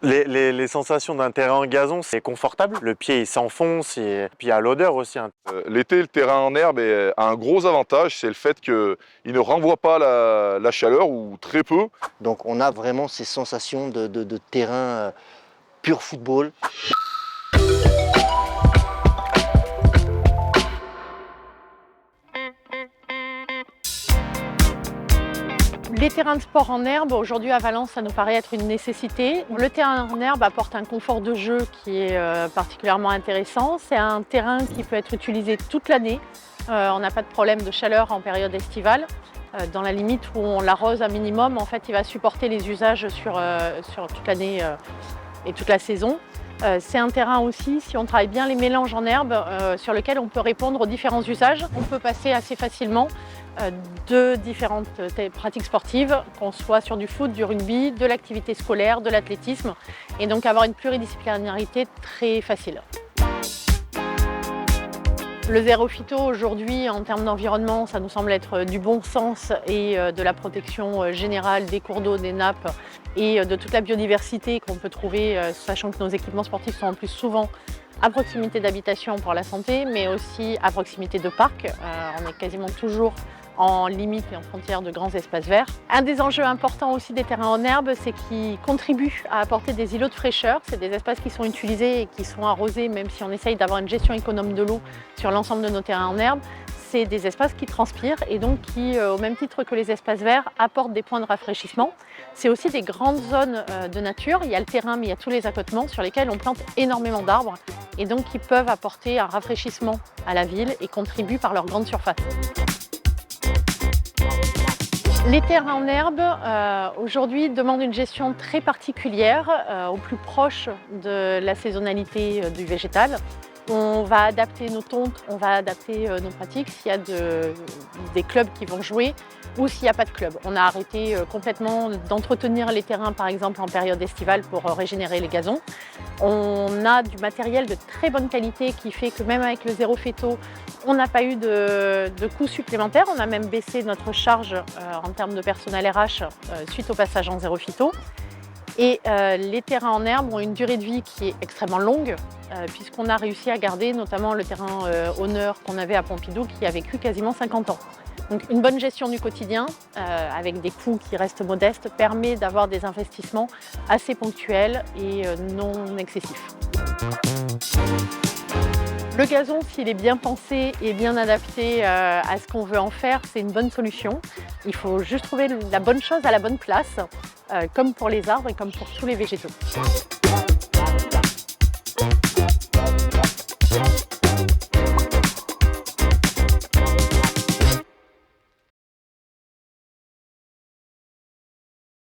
Les sensations d'un terrain en gazon, c'est confortable. Le pied il s'enfonce et puis il y a l'odeur aussi, hein. L'été, le terrain en herbe a un gros avantage, c'est le fait qu'il ne renvoie pas la chaleur ou très peu. Donc on a vraiment ces sensations de terrain pur football. Les terrains de sport en herbe, aujourd'hui à Valence, ça nous paraît être une nécessité. Le terrain en herbe apporte un confort de jeu qui est particulièrement intéressant. C'est un terrain qui peut être utilisé toute l'année. On n'a pas de problème de chaleur en période estivale. Dans la limite où on l'arrose un minimum, en fait, il va supporter les usages sur toute l'année et toute la saison. C'est un terrain aussi, si on travaille bien les mélanges en herbe, sur lequel on peut répondre aux différents usages. On peut passer assez facilement de différentes pratiques sportives, qu'on soit sur du foot, du rugby, de l'activité scolaire, de l'athlétisme, et donc avoir une pluridisciplinarité très facile. Le zéro phyto aujourd'hui, en termes d'environnement, ça nous semble être du bon sens et de la protection générale des cours d'eau, des nappes et de toute la biodiversité qu'on peut trouver, sachant que nos équipements sportifs sont en plus souvent à proximité d'habitations pour la santé, mais aussi à proximité de parcs. On est quasiment toujours en limite et en frontière de grands espaces verts. Un des enjeux importants aussi des terrains en herbe, c'est qu'ils contribuent à apporter des îlots de fraîcheur. C'est des espaces qui sont utilisés et qui sont arrosés, même si on essaye d'avoir une gestion économe de l'eau sur l'ensemble de nos terrains en herbe. C'est des espaces qui transpirent et donc qui, au même titre que les espaces verts, apportent des points de rafraîchissement. C'est aussi des grandes zones de nature. Il y a le terrain, mais il y a tous les accotements sur lesquels on plante énormément d'arbres et donc qui peuvent apporter un rafraîchissement à la ville et contribuent par leur grande surface. Les terrains en herbe, aujourd'hui, demandent une gestion très particulière, au plus proche de la saisonnalité du végétal. On va adapter nos tontes, on va adapter nos pratiques s'il y a des clubs qui vont jouer ou s'il n'y a pas de club. On a arrêté complètement d'entretenir les terrains, par exemple, en période estivale pour régénérer les gazons. On a du matériel de très bonne qualité qui fait que même avec le zéro phyto, on n'a pas eu de coûts supplémentaires. On a même baissé notre charge en termes de personnel RH suite au passage en zéro phyto. Et les terrains en herbe ont une durée de vie qui est extrêmement longue puisqu'on a réussi à garder notamment le terrain honneur qu'on avait à Pompidou qui a vécu quasiment 50 ans. Donc une bonne gestion du quotidien avec des coûts qui restent modestes permet d'avoir des investissements assez ponctuels et non excessifs. Le gazon, s'il est bien pensé et bien adapté à ce qu'on veut en faire, c'est une bonne solution. Il faut juste trouver la bonne chose à la bonne place, comme pour les arbres et comme pour tous les végétaux.